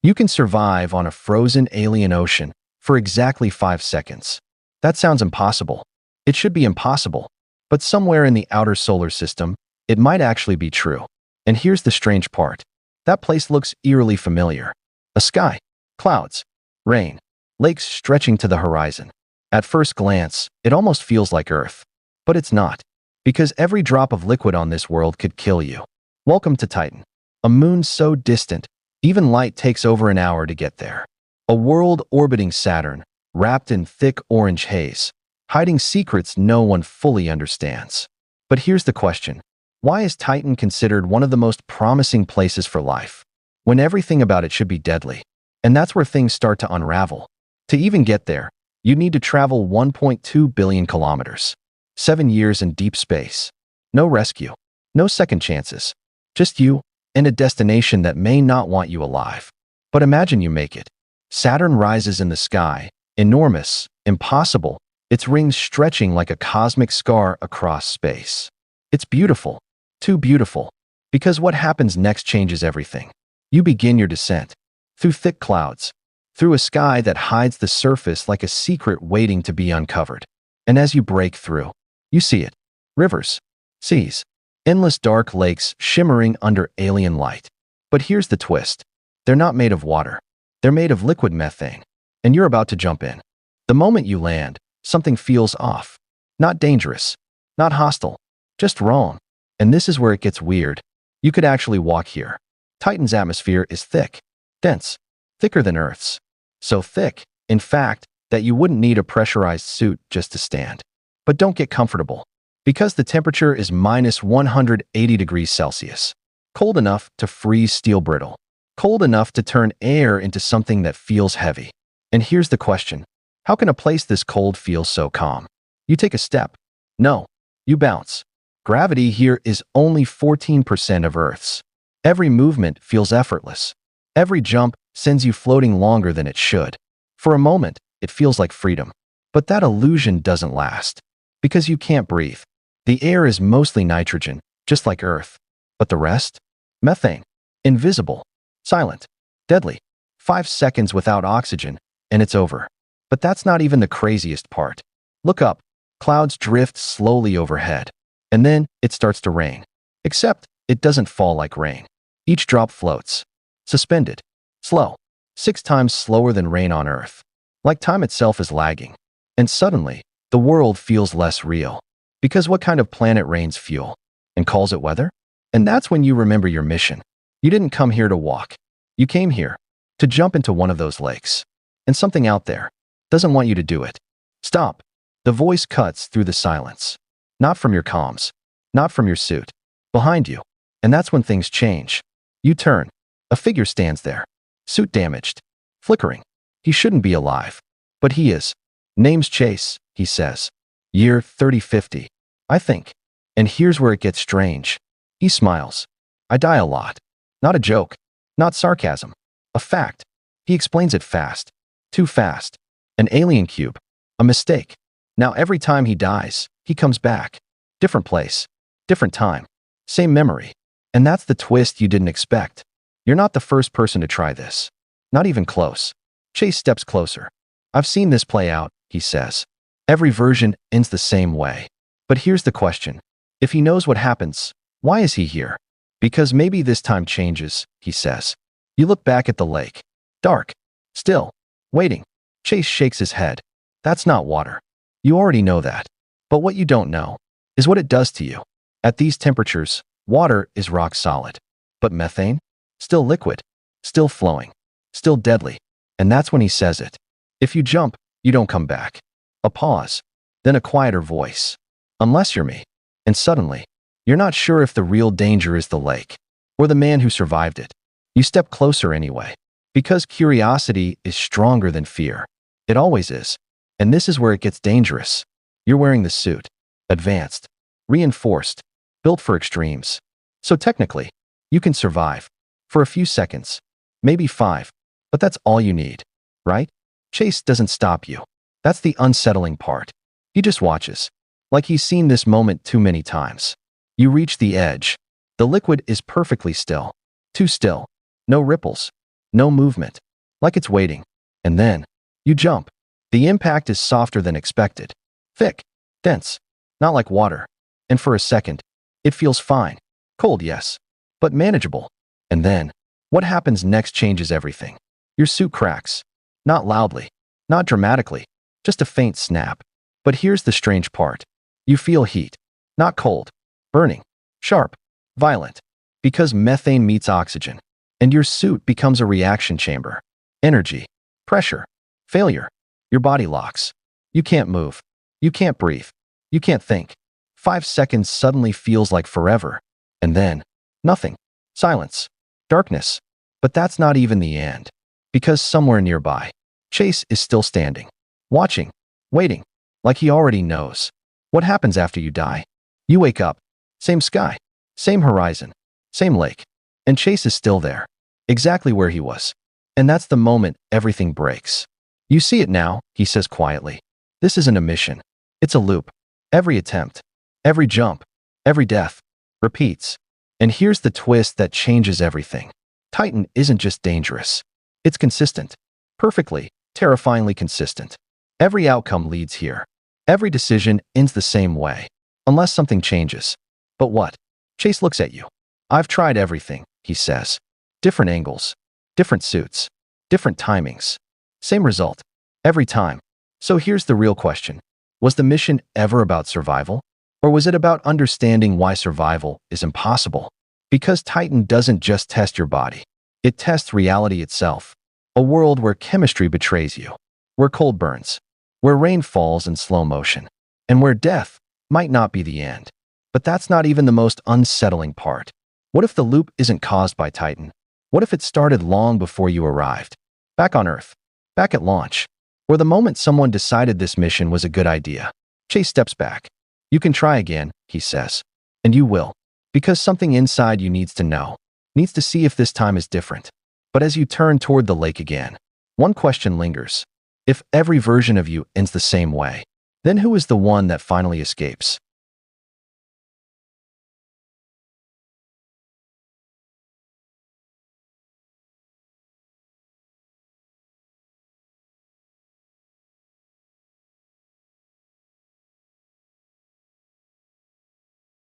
You can survive on a frozen alien ocean for exactly 5 seconds. That sounds impossible. It should be impossible. But somewhere in the outer solar system, it might actually be true. And here's the strange part. That place looks eerily familiar. A sky, clouds, rain, lakes stretching to the horizon. At first glance, it almost feels like Earth. But it's not. Because every drop of liquid on this world could kill you. Welcome to Titan. A moon so distant, even light takes over an hour to get there. A world orbiting Saturn, wrapped in thick orange haze, hiding secrets no one fully understands. But here's the question. Why is Titan considered one of the most promising places for life, when everything about it should be deadly? And that's where things start to unravel. To even get there, you need to travel 1.2 billion kilometers. 7 years in deep space. No rescue. No second chances. Just you and a destination that may not want you alive. But imagine you make it. Saturn rises in the sky, enormous, impossible, its rings stretching like a cosmic scar across space. It's beautiful. Too beautiful. Because what happens next changes everything. You begin your descent. Through thick clouds. Through a sky that hides the surface like a secret waiting to be uncovered. And as you break through, you see it. Rivers. Seas. Endless dark lakes shimmering under alien light. But here's the twist. They're not made of water. They're made of liquid methane. And you're about to jump in. The moment you land, something feels off. Not dangerous. Not hostile. Just wrong. And this is where it gets weird. You could actually walk here. Titan's atmosphere is thick. Dense. Thicker than Earth's. So thick, in fact, that you wouldn't need a pressurized suit just to stand. But don't get comfortable. Because the temperature is minus 180 degrees Celsius. Cold enough to freeze steel brittle. Cold enough to turn air into something that feels heavy. And here's the question. How can a place this cold feel so calm? You take a step. No. You bounce. Gravity here is only 14% of Earth's. Every movement feels effortless. Every jump sends you floating longer than it should. For a moment, it feels like freedom. But that illusion doesn't last. Because you can't breathe. The air is mostly nitrogen, just like Earth. But the rest? Methane. Invisible. Silent. Deadly. 5 seconds without oxygen, and it's over. But that's not even the craziest part. Look up. Clouds drift slowly overhead. And then it starts to rain. Except, it doesn't fall like rain. Each drop floats. Suspended. Slow. 6 times slower than rain on Earth. Like time itself is lagging. And suddenly, the world feels less real. Because what kind of planet rains fuel? And calls it weather? And that's when you remember your mission. You didn't come here to walk. You came here to jump into one of those lakes. And something out there doesn't want you to do it. Stop. The voice cuts through the silence. Not from your comms. Not from your suit. Behind you. And that's when things change. You turn. A figure stands there. Suit damaged. Flickering. He shouldn't be alive. But he is. Name's Chase, he says. Year 3050. I think. And here's where it gets strange. He smiles. I die a lot. Not a joke. Not sarcasm. A fact. He explains it fast. Too fast. An alien cube. A mistake. Now every time he dies, he comes back. Different place. Different time. Same memory. And that's the twist you didn't expect. You're not the first person to try this. Not even close. Chase steps closer. I've seen this play out, he says. Every version ends the same way. But here's the question. If he knows what happens, why is he here? Because maybe this time changes, he says. You look back at the lake. Dark. Still. Waiting. Chase shakes his head. That's not water. You already know that. But what you don't know is what it does to you. At these temperatures, water is rock solid. But methane? Still liquid. Still flowing. Still deadly. And that's when he says it. If you jump, you don't come back. A pause. Then a quieter voice. Unless you're me. And suddenly, you're not sure if the real danger is the lake or the man who survived it. You step closer anyway. Because curiosity is stronger than fear. It always is. And this is where it gets dangerous. You're wearing the suit. Advanced. Reinforced. Built for extremes. So technically, you can survive. For a few seconds. Maybe 5. But that's all you need. Right? Chase doesn't stop you. That's the unsettling part. He just watches. Like he's seen this moment too many times. You reach the edge. The liquid is perfectly still. Too still. No ripples. No movement. Like it's waiting. And then, you jump. The impact is softer than expected. Thick. Dense. Not like water. And for a second, it feels fine. Cold, yes. But manageable. And then, what happens next changes everything. Your suit cracks. Not loudly. Not dramatically. Just a faint snap. But here's the strange part. You feel heat. Not cold. Burning. Sharp. Violent. Because methane meets oxygen. And your suit becomes a reaction chamber. Energy. Pressure. Failure. Your body locks. You can't move. You can't breathe. You can't think. 5 seconds suddenly feels like forever. And then, nothing. Silence. Darkness. But that's not even the end. Because somewhere nearby, Chase is still standing. Watching. Waiting. Like he already knows. What happens after you die? You wake up. Same sky. Same horizon. Same lake. And Chase is still there. Exactly where he was. And that's the moment everything breaks. You see it now, he says quietly. This isn't a mission. It's a loop. Every attempt. Every jump. Every death. Repeats. And here's the twist that changes everything. Titan isn't just dangerous. It's consistent. Perfectly, terrifyingly consistent. Every outcome leads here. Every decision ends the same way. Unless something changes. But what? Chase looks at you. I've tried everything, he says. Different angles. Different suits. Different timings. Same result. Every time. So here's the real question. Was the mission ever about survival? Or was it about understanding why survival is impossible? Because Titan doesn't just test your body. It tests reality itself. A world where chemistry betrays you. Where cold burns. Where rain falls in slow motion. And where death might not be the end. But that's not even the most unsettling part. What if the loop isn't caused by Titan? What if it started long before you arrived? Back on Earth. Back at launch. Or the moment someone decided this mission was a good idea. Chase steps back. You can try again, he says. And you will. Because something inside you needs to know. Needs to see if this time is different. But as you turn toward the lake again, one question lingers. If every version of you ends the same way, then who is the one that finally escapes?